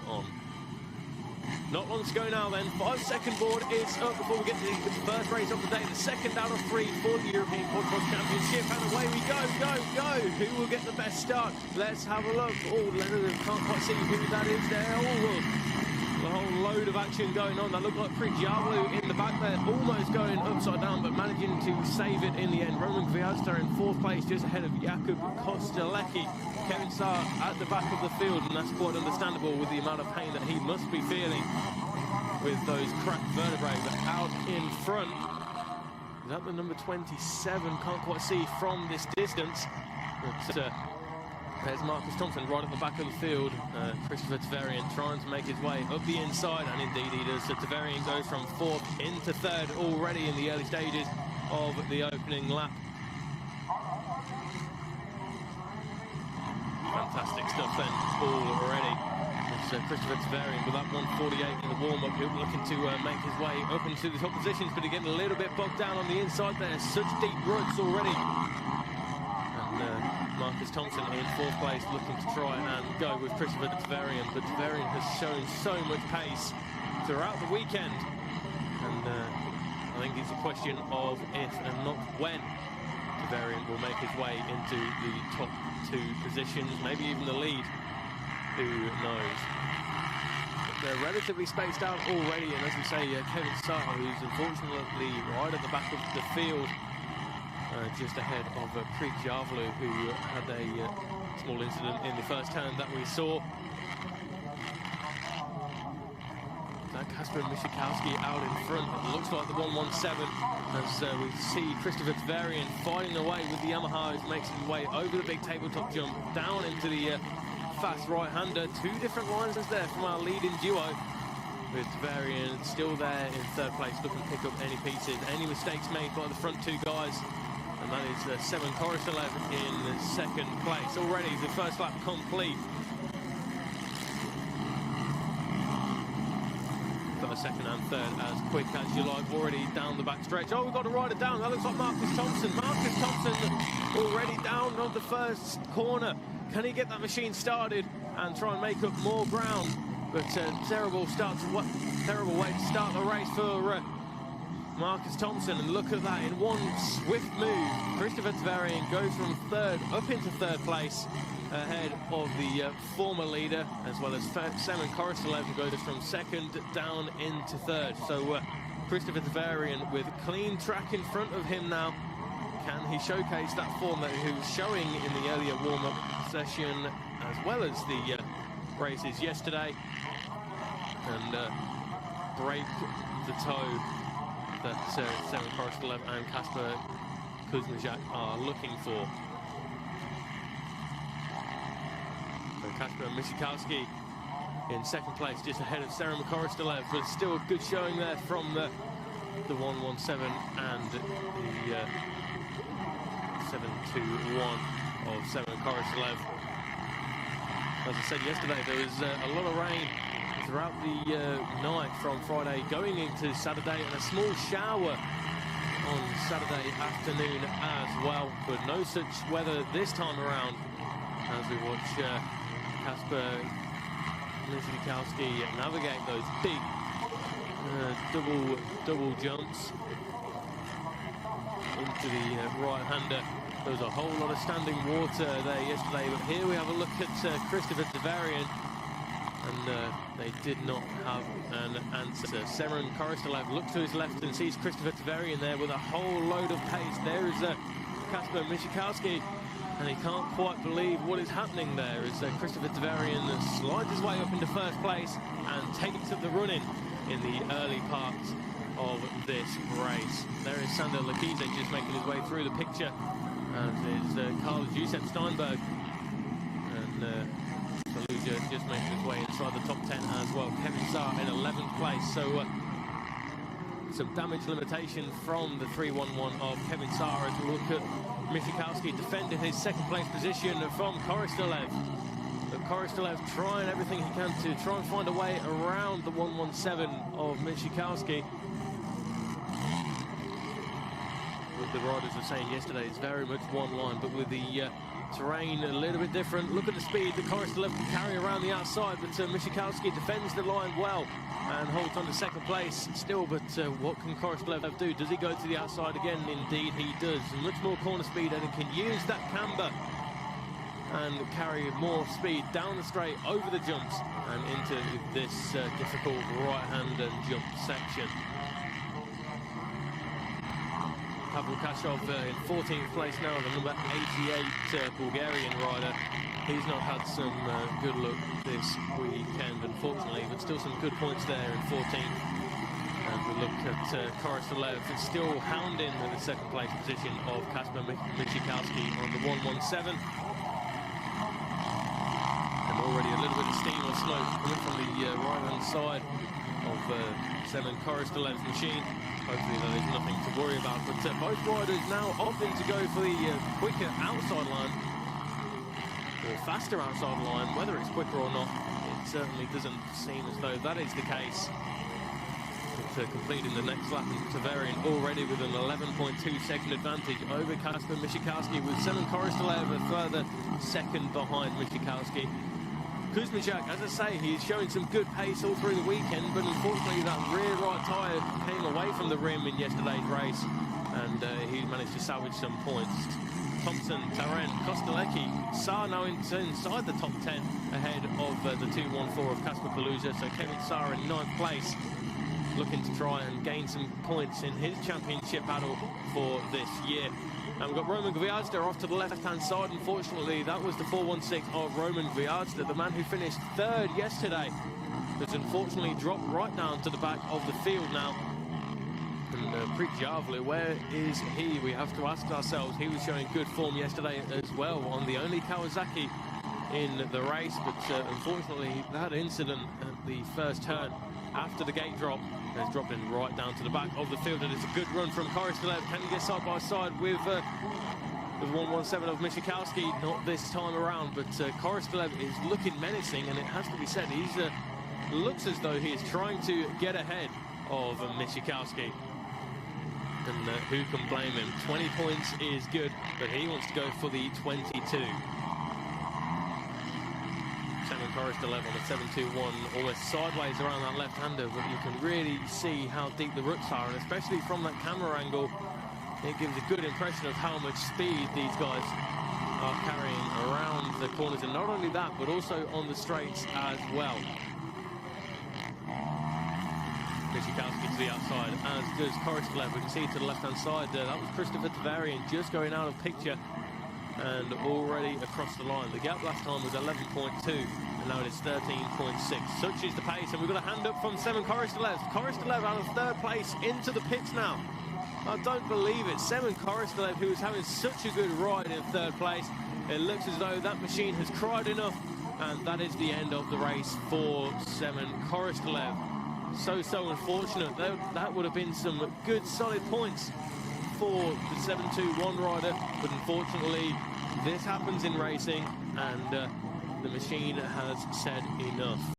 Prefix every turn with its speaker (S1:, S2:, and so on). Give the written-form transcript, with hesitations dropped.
S1: on. Not long to go now then. 5-second board is up before we get to the first race of the day. The second out of 3 for the European Quadcross Championship. And away we go, go. Who will get the best start? Let's have a look. Oh, Leonard can't quite see who that is there. Oh, a whole load of action going on. That looked like Prijavu in the back there, almost going upside down, but managing to save it in the end. Roman Kwiatka in 4th place, just ahead of Jakub Kostelecki. Kevin Saar at the back of the field, and that's quite understandable with the amount of pain that he must be feeling with those cracked vertebrae. But out in front, is that the number 27? Can't quite see from this distance. But there's Marcus Thompson right at the back of the field. Christopher Tavarian trying to make his way up the inside, and indeed he does. So Tavarian goes from 4th into 3rd already in the early stages of the opening lap. Fantastic stuff then already. It's Christopher Tavarian with that 148 in the warm-up, looking to make his way up into the top positions, but again a little bit bogged down on the inside there. Such deep ruts already. And Marcus Thompson in 4th place, looking to try and go with Christopher Tavarian, but Tavarian has shown so much pace throughout the weekend, and I think it's a question of if and not when Tavarian will make his way into the top 2 positions, maybe even the lead. Who knows? But they're relatively spaced out already, and as we say, Kevin Saar, who's unfortunately right at the back of the field, just ahead of Prijavu, who had a small incident in the first turn that we saw. Kasper Michikowski out in front. It looks like the 117 as we see Christopher Tavarian fighting away with the Yamaha, who makes his way over the big tabletop jump down into the fast right-hander. 2 different liners there from our leading duo, with Tavarian still there in 3rd place, looking to pick up any pieces, any mistakes made by the front 2 guys. And that is Seven Korostelev in 2nd place. Already the first lap complete. 1st, 2nd and 3rd as quick as you like, already down the back stretch. Oh, we've got a rider down. That looks like Marcus Thompson. Marcus Thompson already down on the first corner. Can he get that machine started and try and make up more ground? But terrible way to start the race for Marcus Thompson. And look at that, in one swift move, Christopher Tavarian goes from 3rd up into 3rd place, ahead of the former leader, as well as Semen Korostelev, who goes from 2nd down into 3rd. So Christopher Tavarian with clean track in front of him now. Can he showcase that form that he was showing in the earlier warm-up session, as well as the races yesterday, and break the toe that Semen Korostelev and Kasper Kuzmijak are looking for? Kasper Michikowski in 2nd place, just ahead of Semen Korostelev, but still a good showing there from the 117 and the 721 of Semen Korostelev. As I said yesterday, there was a lot of rain throughout the night from Friday going into Saturday, and a small shower on Saturday afternoon as well, but no such weather this time around as we watch Kasper Michikowski navigate those big double jumps into the right-hander. There was a whole lot of standing water there yesterday, but here we have a look at Christopher Tavarian, and they did not have an answer. Semen Korostelev looks to his left and sees Christopher Tavarian there with a whole load of pace. There is Kasper Michikowski, and he can't quite believe what is happening there as Christopher Tavarian slides his way up into 1st place and takes up the run-in in the early parts of this race. There is Sander Lakiza just making his way through the picture, as is Carl Giuseppe Steinberg, and Faluja just making his way inside the top 10 as well. Kevin Saar in 11th place, so some damage limitation from the 311 of Kevin Saar as we look at Michikowski defending his 2nd place position from Korostelev. But Korostelev trying everything he can to try and find a way around the 117 of Michikowski. What the riders were saying yesterday, it's very much one line, but with the Terrain a little bit different. Look at the speed that Korostelev can carry around the outside, but Michikowski defends the line well and holds on to second place still. But what can Korostelev do? Does he go to the outside again? Indeed he does. Much more corner speed, and he can use that camber and carry more speed down the straight, over the jumps, and into this difficult right-hand jump section. Pavel Kashov in 14th place now, the number 88 Bulgarian rider. He's not had some good luck this weekend, unfortunately, but still some good points there in 14th. And we look at Korostelev still hounding the second place position of Kasper Michikowski on the 117. And already a little bit of steam or smoke coming from the right-hand side of Semen Korostelev's machine. Hopefully there is nothing to worry about, but both riders now opting to go for the quicker outside line, or faster outside line. Whether it's quicker or not, it certainly doesn't seem as though that is the case. But completing the next lap, and Tavarian already with an 11.2 second advantage over Kasper Michikowski, with Semen Korostelev a further second behind Michikowski. Kuzmichak, as I say, he's showing some good pace all through the weekend, but unfortunately that rear right tyre came away from the rim in yesterday's race, and he managed to salvage some points. Thompson, Tarrant, Kostelecki, Saar now inside the top 10 ahead of the 2-1-4 of Kasper Kaluza, so Kevin Saar in 9th place, looking to try and gain some points in his championship battle for this year. And we've got Roman Gwiazda off to the left-hand side. Unfortunately, that was the 416 of Roman Gwiazda, the man who finished 3rd yesterday, has unfortunately dropped right down to the back of the field now. And Prigjavlu, where is he? We have to ask ourselves. He was showing good form yesterday as well on the only Kawasaki in the race, but unfortunately that incident at the first turn after the gate drop has dropped him right down to the back of the field. And it's a good run from Korostelev. Can he get side by side with the 117 of Michikowski? Not this time around, but Korostelev is looking menacing, and it has to be said, he's looks as though he is trying to get ahead of Michikowski. And who can blame him? 20 points is good, but he wants to go for the 22. Semen Korostelev on the 721, almost sideways around that left-hander, but you can really see how deep the roots are, and especially from that camera angle, it gives a good impression of how much speed these guys are carrying around the corners, and not only that, but also on the straights as well. Michikowski to the outside, as does Korostelev. We can see to the left-hand side there, that was Christopher Tavarian just going out of picture and already across the line. The gap last time was 11.2, and now it's 13.6. Such is the pace, and we've got a hand up from Semen Korostelev. Korostelev out of 3rd place into the pits now. I don't believe it. Semen Korostelev, who was having such a good ride in 3rd place. It looks as though that machine has cried enough, and that is the end of the race for Semen Korostelev. So unfortunate. That would have been some good solid points for the 721 rider, but unfortunately this happens in racing, and the machine has said enough.